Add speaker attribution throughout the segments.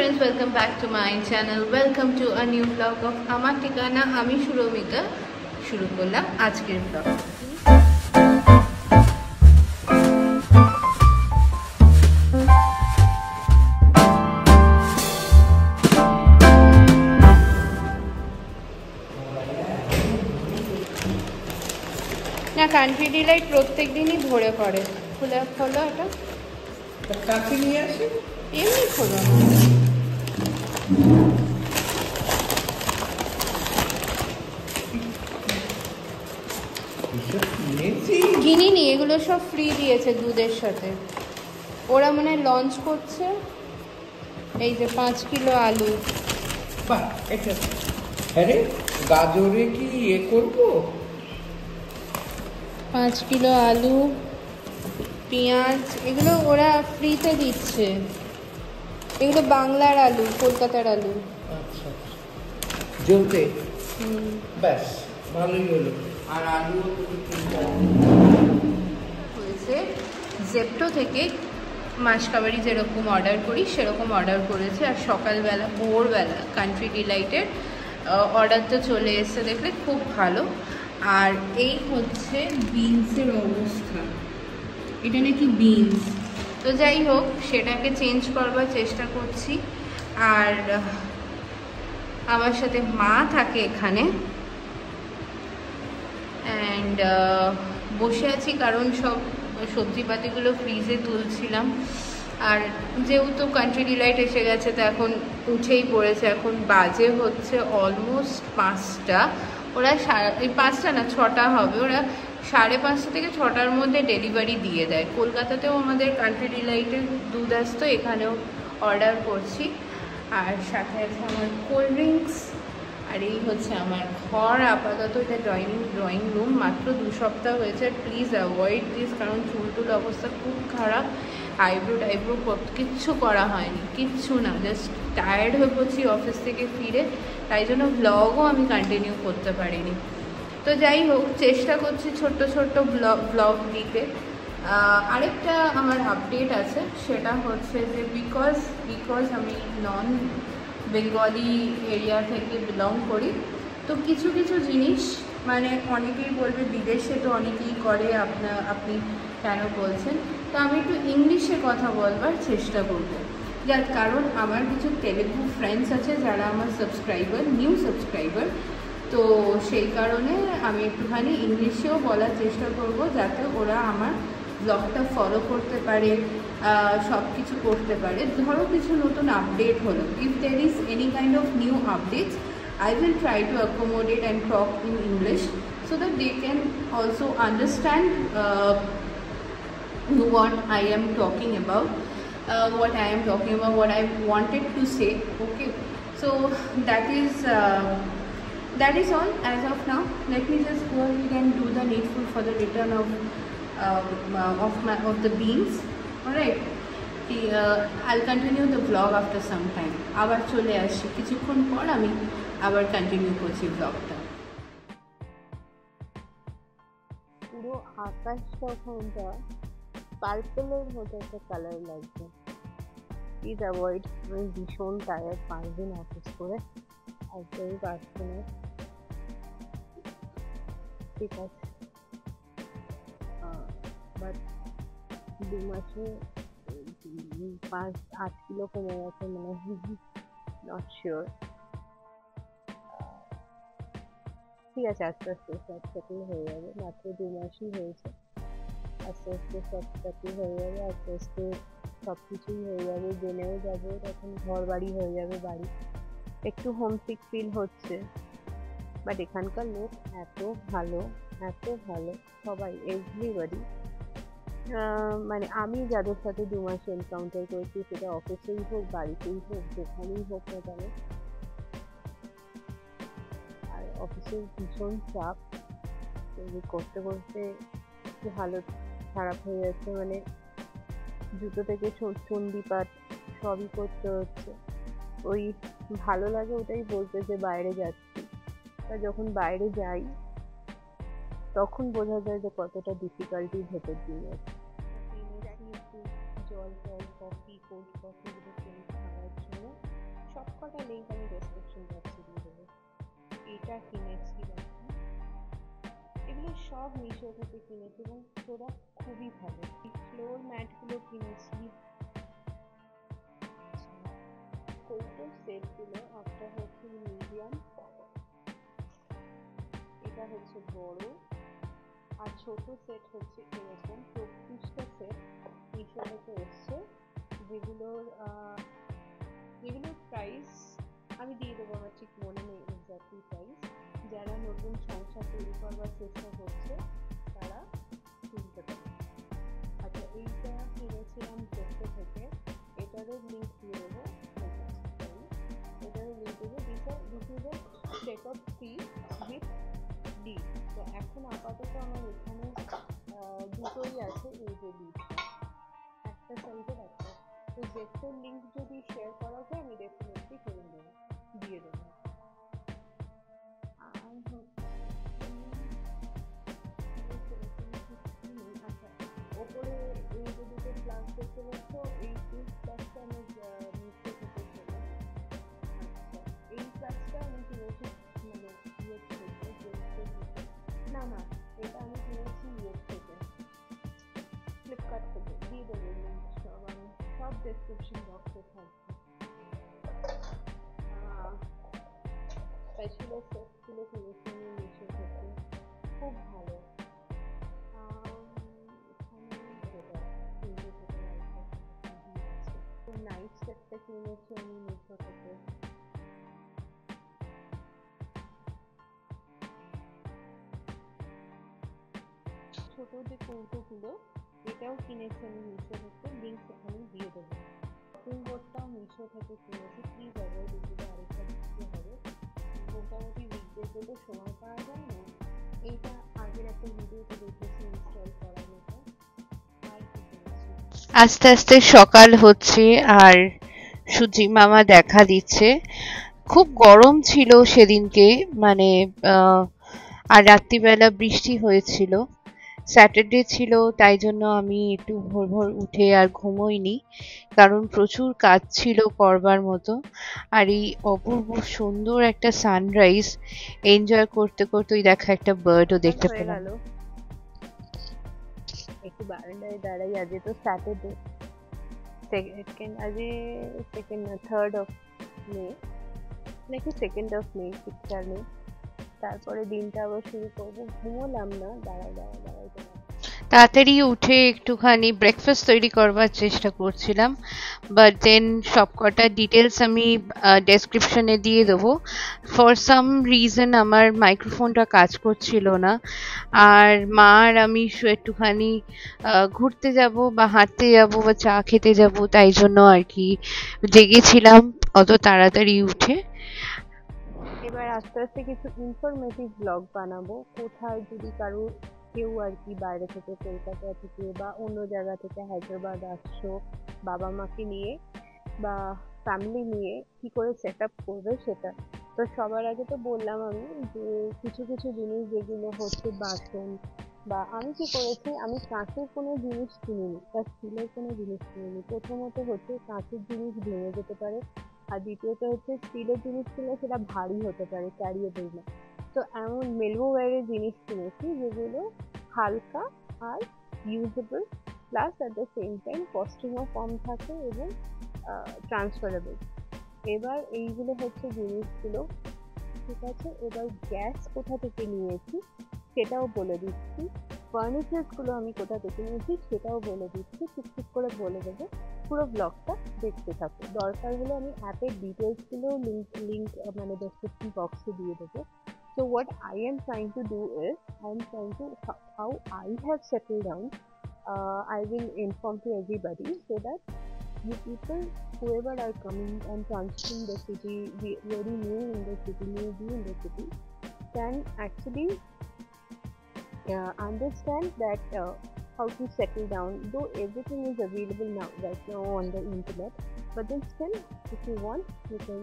Speaker 1: friends, welcome back to my channel. Welcome to a new vlog of Amar Tikana. Ami Shuromika shuru korlam ajker vlog. না country Deloitte প্রত্যেক দিনই ভরে পড়ে। খুলে খোলো এটা,
Speaker 2: কাছে নিয়ে আসি,
Speaker 1: এমনি খোলো না। কিনিনি, এগুলো সব ফ্রি দিয়েছে দুধের সাথে। ওরা মানে লঞ্চ করছে। এই যে 5 কিলো আলু।
Speaker 2: বাহ, এটা আরে গাজরে কি করবো?
Speaker 1: 5 কিলো আলু, পেঁয়াজ, এগুলো ওরা ফ্রিতে দিচ্ছে। এগুলো বাংলার আলু, কলকাতার আলু।
Speaker 2: আচ্ছা, জ্বলতে ব্যাস ভালোই হলো। আর আলু
Speaker 1: হয়েছে জেপ্টো থেকে মাসকাবারি যেরকম অর্ডার করি সেরকম অর্ডার করেছে। আর সকালবেলা ভোরবেলা কান্ট্রি ডিলাইটের অর্ডারটা চলে এসেছে, দেখলে খুব ভালো। আর এই হচ্ছে বিনসের অবস্থা, এটা নাকি বিনস। তো যাই হোক, সেটাকে চেঞ্জ করবার চেষ্টা করছি। আর আমার সাথে মা থাকে এখানে, অ্যান্ড বসে আছি কারণ সব সবজিপাতিগুলো ফ্রিজে তুলছিলাম। আর যেহেতু কান্ট্রি ডিলাইট এসে গেছে তো এখন উঠেই পড়েছে। এখন বাজে হচ্ছে অলমোস্ট 5টা। ওরা 5টা না 6টা হবে। ওরা 5:30 থেকে 6টার মধ্যে ডেলিভারি দিয়ে দেয়। কলকাতাতেও আমাদের কান্ট্রি ডিলাইটের দুধ আসতো, এখানেও অর্ডার করছি। আর সাথে আছে আমার কোল্ড ড্রিঙ্কস। আর এই হচ্ছে আমার ঘর আপাতত। এটা ড্রয়িং রুম। মাত্র 2 সপ্তাহ হয়েছে। প্লিজ অ্যাভয়েড দিস, কারণ চুলটুল অবস্থা খুব খারাপ। আইব্রো কিচ্ছু করা হয়নি, কিচ্ছু না। জাস্ট টায়ার্ড হয়ে পড়ছি অফিস থেকে ফিরে, তাই জন্য ভ্লগও আমি কন্টিনিউ করতে পারিনি। তো যাই হোক, চেষ্টা করছি ছোট্ট ব্লগ দিতে। আরেকটা আমার আপডেট আছে, সেটা হচ্ছে যে বিকজ আমি নন বেঙ্গলি এরিয়া থেকে বিলং করি, তো কিছু জিনিস মানে অনেকেই বলবে বিদেশে তো অনেকেই করে, আপনি কেন বলছেন। তো আমি একটু ইংলিশে কথা বলবার চেষ্টা করব, যার কারণ আমার কিছু তেলেগু ফ্রেন্ডস আছে যারা আমার নিউ সাবস্ক্রাইবার। তো সেই কারণে আমি একটুখানি ইংলিশেও বলার চেষ্টা করব, যাতে ওরা আমার ব্লগটা ফলো করতে পারে, সব কিছু করতে পারে। ধরো কিছু নতুন আপডেট হলো, if there is any kind of new updates, I will try to accommodate and talk in English so that they can also understand what I am talking about, what I wanted to say. Okay, so that is all as of now. Let me just go ahead and do the needful for the return of the beans. All right, I'll continue the vlog after some time. আবার চলে আসি কিছুক্ষণ পর, আমি আবার continue করছি ব্লগটা।
Speaker 3: পুরো আকাশটা ওখানটা পার্পলের মতো একটা কালার লাগছে। প্লিজ অ্যাভয়েড, আমি ভীষণ টায়ার্ড, 5 দিন অফিস করে একদমই পারছি না। ঠিক আছে, বাট 2 মাসে 5-8 কিলো কমে গেছে মনে হয়, নট শিওর। ঠিক আছে, আস্তে আস্তে সব সেটেল হয়ে যাবে। মাত্র 2 মাসই হয়েছে, আস্তে আস্তে সব সেটেল হয়ে যাবে, আস্তে আস্তে সব কিছুই হয়ে যাবে, জেনেও যাবো, তখন ঘর বাড়ি হয়ে যাবে। বাড়ি একটু হোমসিক ফিল হচ্ছে, বাট এখানকার লোক এত ভালো সবাই, এভরিবডি। মানে আমি যাদের সাথে 2 মাসে এনকাউন্টার করেছি, সেটা অফিসেই হোক বাড়িতেই হোক যেখানেই হোক না কেন, আর অফিসের ভীষণ চাপ করতে করতে একটু হালত খারাপ হয়ে যাচ্ছে। মানে জুতো থেকে চণ্ডীপাঠ সবই করতে হচ্ছে। ওই ভালো লাগে ওটাই বলতে যে বাইরে যাচ্ছি, তা যখন বাইরে যাই তখন বোঝা যায় যে কতটা ডিফিকাল্টি ভেতর দিয়ে আছে। জল কফি, কোল্ড কফি খাওয়ার জন্য লিডটা কিনেছি দেখো, এগুলো সব মিশো থেকে কিনেছি এবং প্রোডাক্ট খুবই ভালো। ফ্লোর ম্যাটগুলো কিনেছি, কৌটোর সেটগুলো একটা হচ্ছে মিডিয়াম, এটা হচ্ছে বড়, আর ছোট সেট হচ্ছে এরকম 24টা সেট মিশো থেকে এসছে, যেগুলোর প্রাইস আমি দিয়ে দেবো, আমার ঠিক মনে নেই এক্স্যাক্টলি প্রাইস। যারা নতুন সংসার তৈরি করবার চেষ্টা করছে তারা কিনতে পারে। আচ্ছা, এইটা কিনেছিলাম জেপ্টো থেকে, এটারও লিঙ্ক দিয়ে দেবো, এটারও লিঙ্ক দেবো। This is a set of 3 with lead. তো এখন আপাতত আমার এখানে দুটোই আছে, এই যে লিডটা একটা সাইজের একটা। তো জেপ্টোর লিঙ্ক যদি শেয়ার করা যায় আমি ডেফিনেটলি করে দেবো, দিয়ে দেবো। আর আচ্ছা, ওপরে এই যে দুটো প্লাস দেখতে পাচ্ছ, এই প্লাসটা আমি নিচে থেকে ছিল। আচ্ছা, এই প্লাসটা আমি কিনেছি মানে ইয়ে থেকে, না না, এটা আমি কিনেছি ইয়ে থেকে, ফ্লিপকার্ট থেকে। দিয়ে দেবো লিঙ্ক, সব আমি সব ডেসক্রিপশন বক্সে থাকবে। স্পেশাল সেটগুলো কিনেছি আমি মিশো থেকে, খুব ভালো। নাইট সেটটা কিনেছি আমি মিশো থেকে। ছোট যে কৌটোগুলো, এটাও কিনেছি আমি মিশো থেকে, লিঙ্ক সেখানে দিয়ে দেবো। শপিং বোর্ডটাও মিশো থেকে কিনেছি, প্লিজ অর্ডার দিতে আরেকটা দিতে হবে, মোটামুটি উইকডেজে তো সময় পাওয়া যায় না। এইটা আগের একটা ভিডিওতে দেখেছি ইনস্টল করার মতো। আর কি কিনেছি,
Speaker 1: আস্তে আস্তে সকাল হচ্ছে আর সুজি মামা দেখা দিচ্ছে। খুব গরম ছিল সেদিনকে, মানে আর রাত্রিবেলা বৃষ্টি হয়েছিল, স্যাটারডে ছিল, তাই জন্য আমি একটু ভোর ভোর উঠে আর ঘুমোইনি, কারণ প্রচুর কাজ ছিল করবার মতো। আর এই অপূর্ব সুন্দর একটা সানরাইজ এনজয় করতে করতে ওই দেখা একটা বার্ডও দেখতে
Speaker 3: হয়ে
Speaker 1: পেলাম।
Speaker 3: গেল। একটু বারান্দায় দাঁড়াই, আজকে তো স্যাটারডে, আজকে সেকেন্ড না 3rd অফ মে, নাকি 2nd অফ মে, 6 মে। তারপরে দিনটা আবার শুরু করবো। ঘুমোলাম না, দাঁড়াই
Speaker 1: তাড়াতাড়ি উঠে একটুখানি ব্রেকফাস্ট তৈরি করবার চেষ্টা করছিলাম, বাট দেন সবকটা ডিটেলস আমি ডেসক্রিপশনে দিয়ে দেবো। ফর সাম রিজন আমার মাইক্রোফোনটা কাজ করছিল না, আর মা আর আমি একটুখানি ঘুরতে যাব বা হাঁটতে যাব বা চা খেতে যাব, তাই জন্য আর কি জেগেছিলাম অত তাড়াতাড়ি উঠে।
Speaker 3: এবার আস্তে আস্তে কিছু ইনফরমেটিভ ব্লগ বানাবো, কোথায় যদি কেউ আর কি বাইরে থেকে, কলকাতা থেকে বা অন্য জায়গা থেকে হায়দ্রাবাদ আসছো বাবা মাকে নিয়ে বা ফ্যামিলি নিয়ে, কি করে সেট আপ করবে সেটা। তো সবার আগে তো বললাম আমি যে কিছু কিছু জিনিস যেগুলো হচ্ছে বাসন, বা আমি কি করেছি, আমি কাঁচের কোনো জিনিস কিনিনি বা স্টিলের কোনো জিনিস কিনিনি। প্রথমত হচ্ছে কাঁচের জিনিস ভেঙে যেতে পারে, আর দ্বিতীয়ত হচ্ছে স্টিলের জিনিস কিনলে সেটা ভারী হতে পারে, ক্যারিয়েবল না। তো এমন মেলবোওয়্যারের জিনিস কিনেছি যেগুলো হালকা আর usable, plus at the same time কস্টিংও কম থাকে এবং ট্রান্সফারেবল। এবার এইগুলো হচ্ছে জিনিসগুলো, ঠিক আছে। এবার গ্যাস কোথা থেকে নিয়েছি সেটাও বলে দিচ্ছি, ফার্নিচারসগুলো আমি কোথা থেকে নিয়েছি সেটাও বলে দিচ্ছি, ঠিক করে বলে দেবো। পুরো ব্লগটা দেখতে থাকো, দরকার হলে আমি অ্যাপের ডিটেলসগুলো লিঙ্ক মানে ডেসক্রিপশন বক্সে দিয়ে দেবো। So what I am trying to do is, I am trying to how I have settled down. I will inform to everybody so that you people, whoever are coming and transiting the city, very new in the city, newbie in the city, can actually understand that how to settle down. Though everything is available now, right now on the internet, but then still, if you want, you can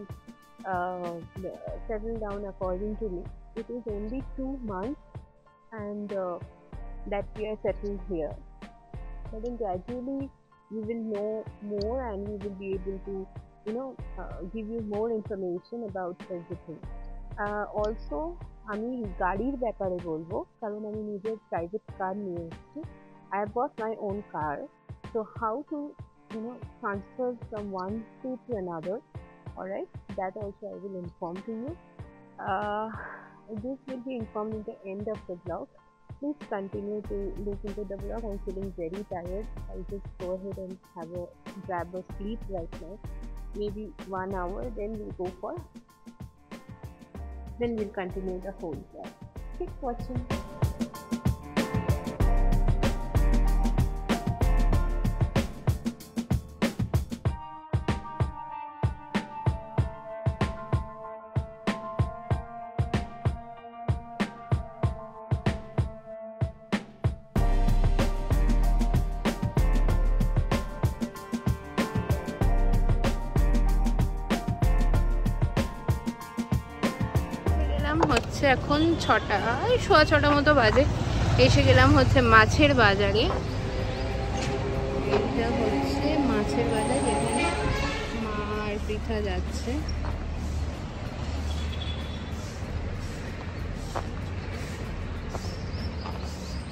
Speaker 3: settle down according to me. It is only 2 months and that we are settled here. But then gradually you will know more and we will be able to, give you more information about everything. Also আমি গাড়ির ব্যাপারে বলবো, কারণ আমি নিজের private car নিয়ে এসেছি। I have bought my own car, so how to transfer from one state to another, all right, that also I will inform to you. This will be informed in the end of the vlog. Please continue to look into the vlog. I'm feeling very tired. I'll just go ahead and grab a sleep right now, maybe 1 hour, then we'll continue the whole vlog. Keep watching.
Speaker 1: হচ্ছে এখন 6টা, 6:15 মতো বাজে। এসে গেলাম হচ্ছে মাছের বাজারে। এটা হচ্ছে মাছের বাজার, যেখানে মা আর পৃথা যাচ্ছে।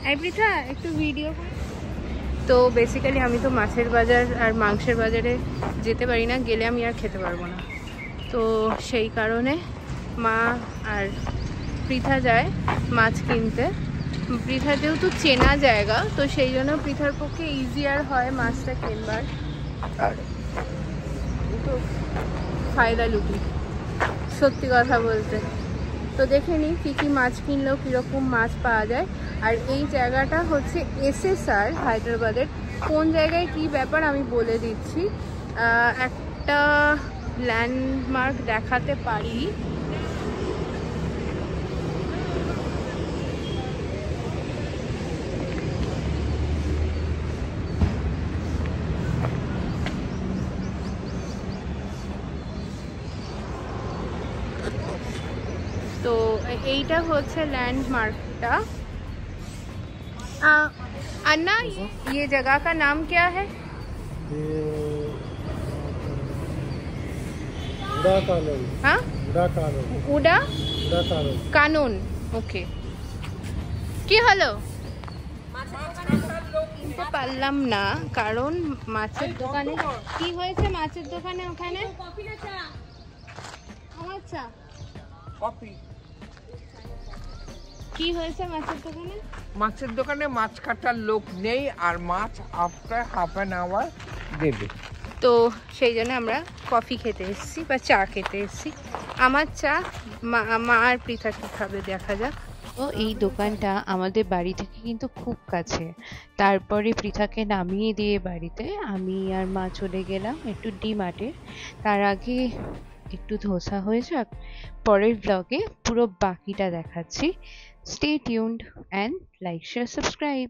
Speaker 1: এই পৃথা একটু ভিডিও করে। তো বেসিক্যালি আমি তো মাছের বাজার আর মাংসের বাজারে যেতে পারি না, গেলে আমি আর খেতে পারবো না। তো সেই কারণে মা আর পৃথা যায় মাছ কিনতে। পৃথা যেহেতু চেনা জায়গা, তো সেই জন্য পৃথার পক্ষে ইজিয়ার হয় মাছটা কিনবার। আর তো ফায়দা লুটি, সত্যি কথা বলতে। তো দেখে নিই কী কী মাছ কিনলেও কীরকম মাছ পাওয়া যায়। আর এই জায়গাটা হচ্ছে SSR হায়দ্রাবাদের। কোন জায়গায় কি ব্যাপার আমি বলে দিচ্ছি। একটা ল্যান্ডমার্ক দেখাতে পারি। तो এইটা হচ্ছে ল্যান্ডমার্কটা। अन्ना, ये जगह का नाम क्या है? हाँ, উডা কানন। ওকে, কি হলো? কিনতে পারলাম না, কারণ মাছের দোকানে কি হয়েছে? মাছের দোকানে ওখানে আমার চা
Speaker 2: কফি
Speaker 1: কি হয়েছে মাছের দোকানে?
Speaker 2: মাছের দোকানে মাছ কাটার লোক নেই, আর মাছ আফটার হাফ অ্যান আওয়ার দেবে।
Speaker 1: তো সেই জন্য আমরা কফি খেতে এসেছি বা চা খেতে এসেছি। আমার চা, মা আর পৃথা কি খাবে দেখা যাক।
Speaker 4: ও এই দোকানটা আমাদের বাড়ি থেকে কিন্তু খুব কাছে। তারপরে পৃথাকে নামিয়ে দিয়ে বাড়িতে আমি আর মা চলে গেলাম একটু ডি-মার্টে। তার আগে একটু ধোসা হয়ে যাক, পরের ব্লগে পুরো বাকিটা দেখাচ্ছি। Stay tuned and like, share, subscribe.